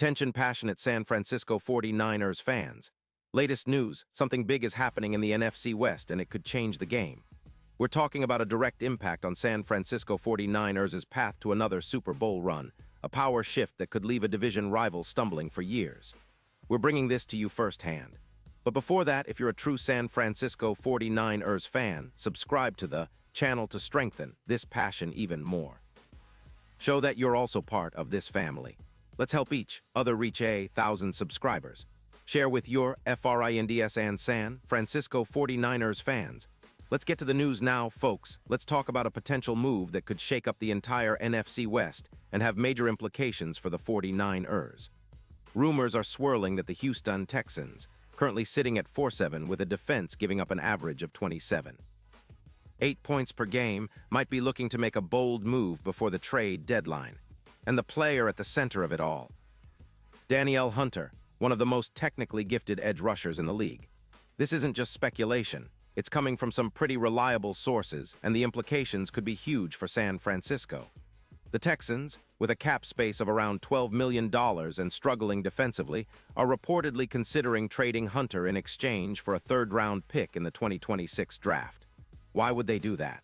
Attention passionate San Francisco 49ers fans. Latest news, something big is happening in the NFC West and it could change the game. We're talking about a direct impact on San Francisco 49ers' path to another Super Bowl run, a power shift that could leave a division rival stumbling for years. We're bringing this to you firsthand. But before that, if you're a true San Francisco 49ers fan, subscribe to the channel to strengthen this passion even more. Show that you're also part of this family. Let's help each other reach 1,000 subscribers. Share with your FRINDS and San Francisco 49ers fans. Let's get to the news now, folks. Let's talk about a potential move that could shake up the entire NFC West and have major implications for the 49ers. Rumors are swirling that the Houston Texans, currently sitting at 4-7 with a defense giving up an average of 27. 8 points per game, might be looking to make a bold move before the trade deadline. And the player at the center of it all, Danielle Hunter, one of the most technically gifted edge rushers in the league. This isn't just speculation. It's coming from some pretty reliable sources, and the implications could be huge for San Francisco. The Texans, with a cap space of around $12 million and struggling defensively, are reportedly considering trading Hunter in exchange for a third-round pick in the 2026 draft. Why would they do that?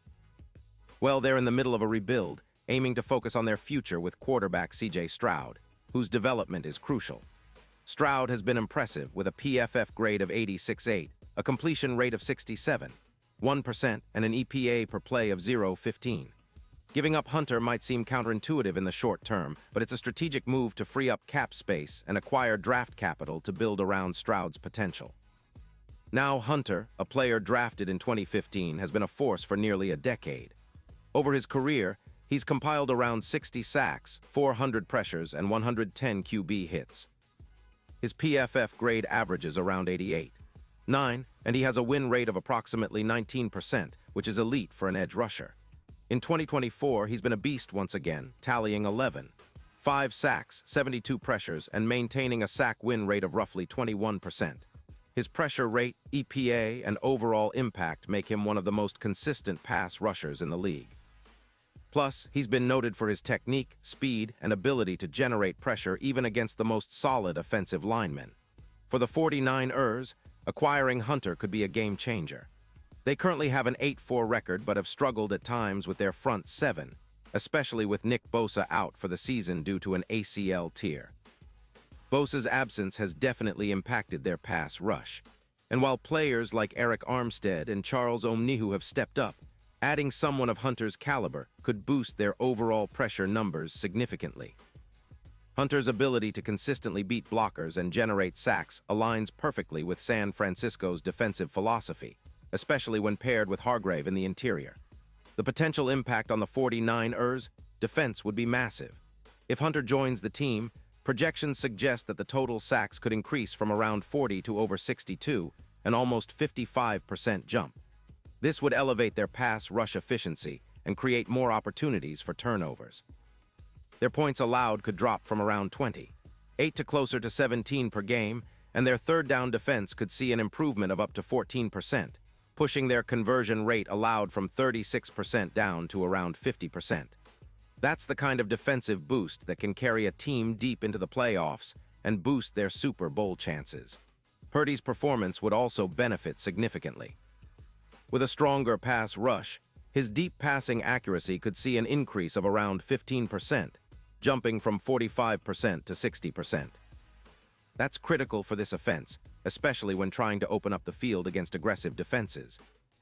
Well, they're in the middle of a rebuild, aiming to focus on their future with quarterback C.J. Stroud, whose development is crucial. Stroud has been impressive with a PFF grade of 86.8, a completion rate of 67, 1%, and an EPA per play of 0.15. Giving up Hunter might seem counterintuitive in the short term, but it's a strategic move to free up cap space and acquire draft capital to build around Stroud's potential. Now Hunter, a player drafted in 2015, has been a force for nearly a decade. Over his career, he's compiled around 60 sacks, 400 pressures, and 110 QB hits. His PFF grade averages around 88.9, and he has a win rate of approximately 19%, which is elite for an edge rusher. In 2024, he's been a beast once again, tallying 5 sacks, 72 pressures, and maintaining a sack win rate of roughly 21%. His pressure rate, EPA, and overall impact make him one of the most consistent pass rushers in the league. Plus, he's been noted for his technique, speed, and ability to generate pressure even against the most solid offensive linemen. For the 49ers, acquiring Hunter could be a game changer. They currently have an 8-4 record but have struggled at times with their front seven, especially with Nick Bosa out for the season due to an ACL tear. Bosa's absence has definitely impacted their pass rush. And while players like Eric Armstead and Charles Omnihu have stepped up, adding someone of Hunter's caliber could boost their overall pressure numbers significantly. Hunter's ability to consistently beat blockers and generate sacks aligns perfectly with San Francisco's defensive philosophy, especially when paired with Hargrave in the interior. The potential impact on the 49ers' defense would be massive. If Hunter joins the team, projections suggest that the total sacks could increase from around 40 to over 62, an almost 55% jump. This would elevate their pass rush efficiency and create more opportunities for turnovers. Their points allowed could drop from around 28 to closer to 17 per game, and their third down defense could see an improvement of up to 14%, pushing their conversion rate allowed from 36% down to around 50%. That's the kind of defensive boost that can carry a team deep into the playoffs and boost their Super Bowl chances. Purdy's performance would also benefit significantly. With a stronger pass rush, his deep passing accuracy could see an increase of around 15%, jumping from 45% to 60%. That's critical for this offense, especially when trying to open up the field against aggressive defenses.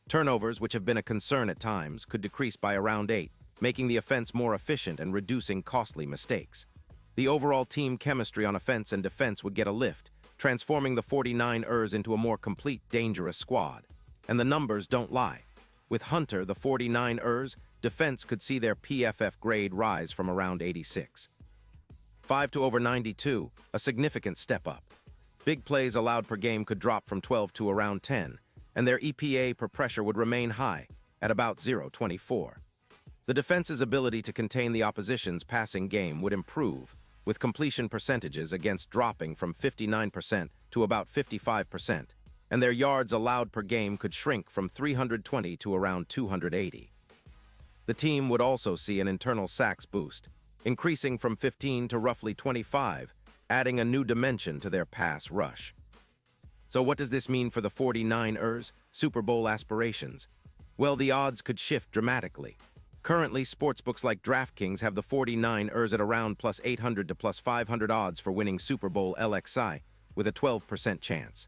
Turnovers, which have been a concern at times, could decrease by around 8, making the offense more efficient and reducing costly mistakes. The overall team chemistry on offense and defense would get a lift, transforming the 49ers into a more complete, dangerous squad. And the numbers don't lie. With Hunter, the 49ers' defense could see their PFF grade rise from around 86.5 to over 92, a significant step up. Big plays allowed per game could drop from 12 to around 10, and their EPA per pressure would remain high, at about 0.24. The defense's ability to contain the opposition's passing game would improve, with completion percentages against dropping from 59% to about 55%. And their yards allowed per game could shrink from 320 to around 280. The team would also see an internal sacks boost, increasing from 15 to roughly 25, adding a new dimension to their pass rush. So what does this mean for the 49ers' Super Bowl aspirations? Well, the odds could shift dramatically. Currently, sportsbooks like DraftKings have the 49ers at around plus 800 to plus 500 odds for winning Super Bowl LXI, with a 12% chance.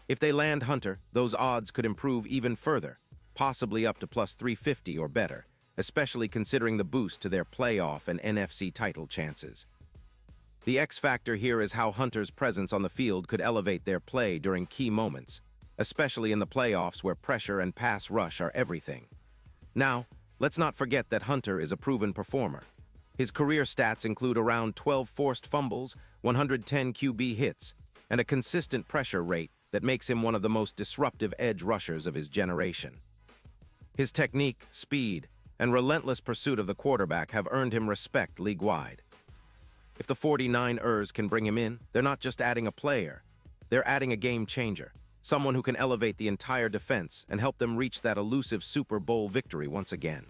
If they land Hunter, those odds could improve even further, possibly up to plus 350 or better, especially considering the boost to their playoff and NFC title chances. The X factor here is how Hunter's presence on the field could elevate their play during key moments, especially in the playoffs where pressure and pass rush are everything. Now, let's not forget that Hunter is a proven performer. His career stats include around 12 forced fumbles, 110 QB hits, and a consistent pressure rate that makes him one of the most disruptive edge rushers of his generation. His technique, speed, and relentless pursuit of the quarterback have earned him respect league-wide. If the 49ers can bring him in, they're not just adding a player, they're adding a game changer, someone who can elevate the entire defense and help them reach that elusive Super Bowl victory once again.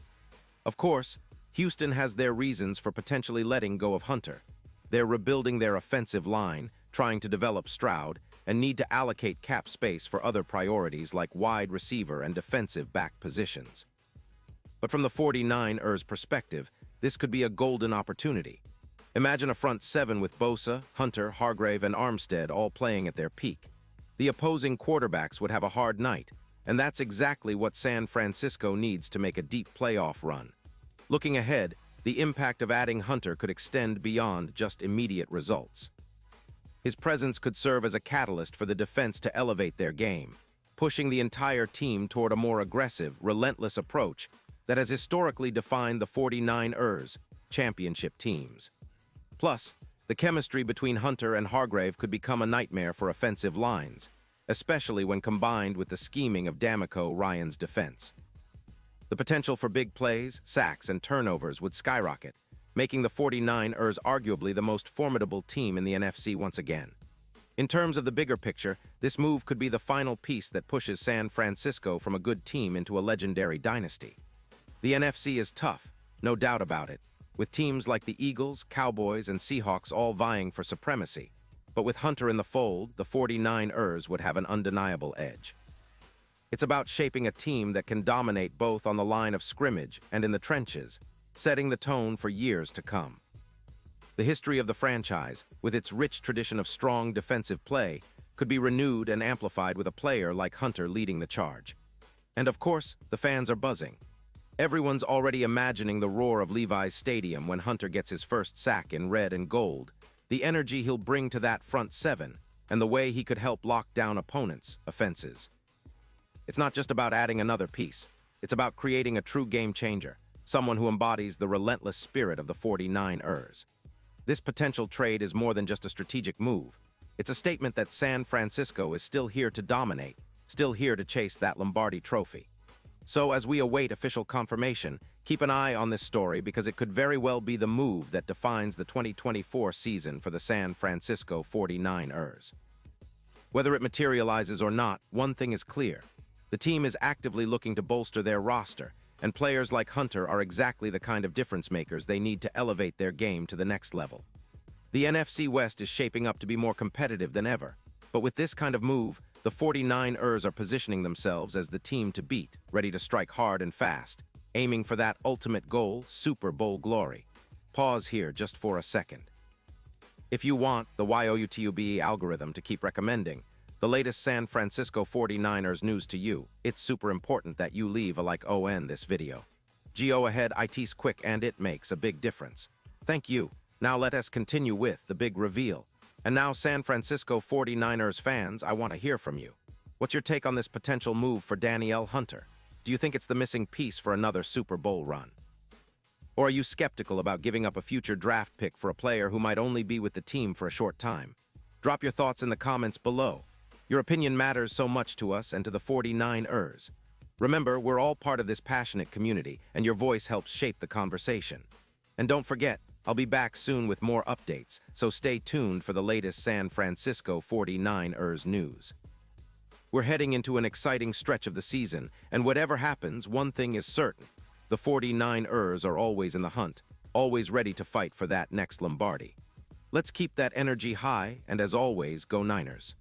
Of course, Houston has their reasons for potentially letting go of Hunter. They're rebuilding their offensive line, trying to develop Stroud, and need to allocate cap space for other priorities like wide receiver and defensive back positions. But from the 49ers' perspective, this could be a golden opportunity. Imagine a front seven with Bosa, Hunter, Hargrave, and Armstead all playing at their peak. The opposing quarterbacks would have a hard night, and that's exactly what San Francisco needs to make a deep playoff run. Looking ahead, the impact of adding Hunter could extend beyond just immediate results. His presence could serve as a catalyst for the defense to elevate their game, pushing the entire team toward a more aggressive, relentless approach that has historically defined the 49ers' championship teams. Plus, the chemistry between Hunter and Hargrave could become a nightmare for offensive lines, especially when combined with the scheming of D'Amico Ryan's defense. The potential for big plays, sacks, and turnovers would skyrocket, making the 49ers arguably the most formidable team in the NFC once again. In terms of the bigger picture, this move could be the final piece that pushes San Francisco from a good team into a legendary dynasty. The NFC is tough, no doubt about it, with teams like the Eagles, Cowboys, and Seahawks all vying for supremacy. But with Hunter in the fold, the 49ers would have an undeniable edge. It's about shaping a team that can dominate both on the line of scrimmage and in the trenches, setting the tone for years to come. The history of the franchise, with its rich tradition of strong defensive play, could be renewed and amplified with a player like Hunter leading the charge. And of course, the fans are buzzing. Everyone's already imagining the roar of Levi's Stadium when Hunter gets his first sack in red and gold, the energy he'll bring to that front seven, and the way he could help lock down opponents' offenses. It's not just about adding another piece. It's about creating a true game changer, someone who embodies the relentless spirit of the 49ers. This potential trade is more than just a strategic move. It's a statement that San Francisco is still here to dominate, still here to chase that Lombardi trophy. So as we await official confirmation, keep an eye on this story because it could very well be the move that defines the 2024 season for the San Francisco 49ers. Whether it materializes or not, one thing is clear. The team is actively looking to bolster their roster, and players like Hunter are exactly the kind of difference makers they need to elevate their game to the next level. The NFC West is shaping up to be more competitive than ever, but with this kind of move, the 49ers are positioning themselves as the team to beat, ready to strike hard and fast, aiming for that ultimate goal, Super Bowl glory. Pause here just for a second. If you want the YOUTUBE algorithm to keep recommending the latest San Francisco 49ers news to you, it's super important that you leave a like on this video. Go ahead, it's quick and it makes a big difference. Thank you. Now let us continue with the big reveal. And now, San Francisco 49ers fans, I want to hear from you. What's your take on this potential move for Danielle Hunter? Do you think it's the missing piece for another Super Bowl run? Or are you skeptical about giving up a future draft pick for a player who might only be with the team for a short time? Drop your thoughts in the comments below. Your opinion matters so much to us and to the 49ers. Remember, we're all part of this passionate community, and your voice helps shape the conversation. And don't forget, I'll be back soon with more updates, so stay tuned for the latest San Francisco 49ers news. We're heading into an exciting stretch of the season, and whatever happens, one thing is certain. The 49ers are always in the hunt, always ready to fight for that next Lombardi. Let's keep that energy high, and as always, go Niners.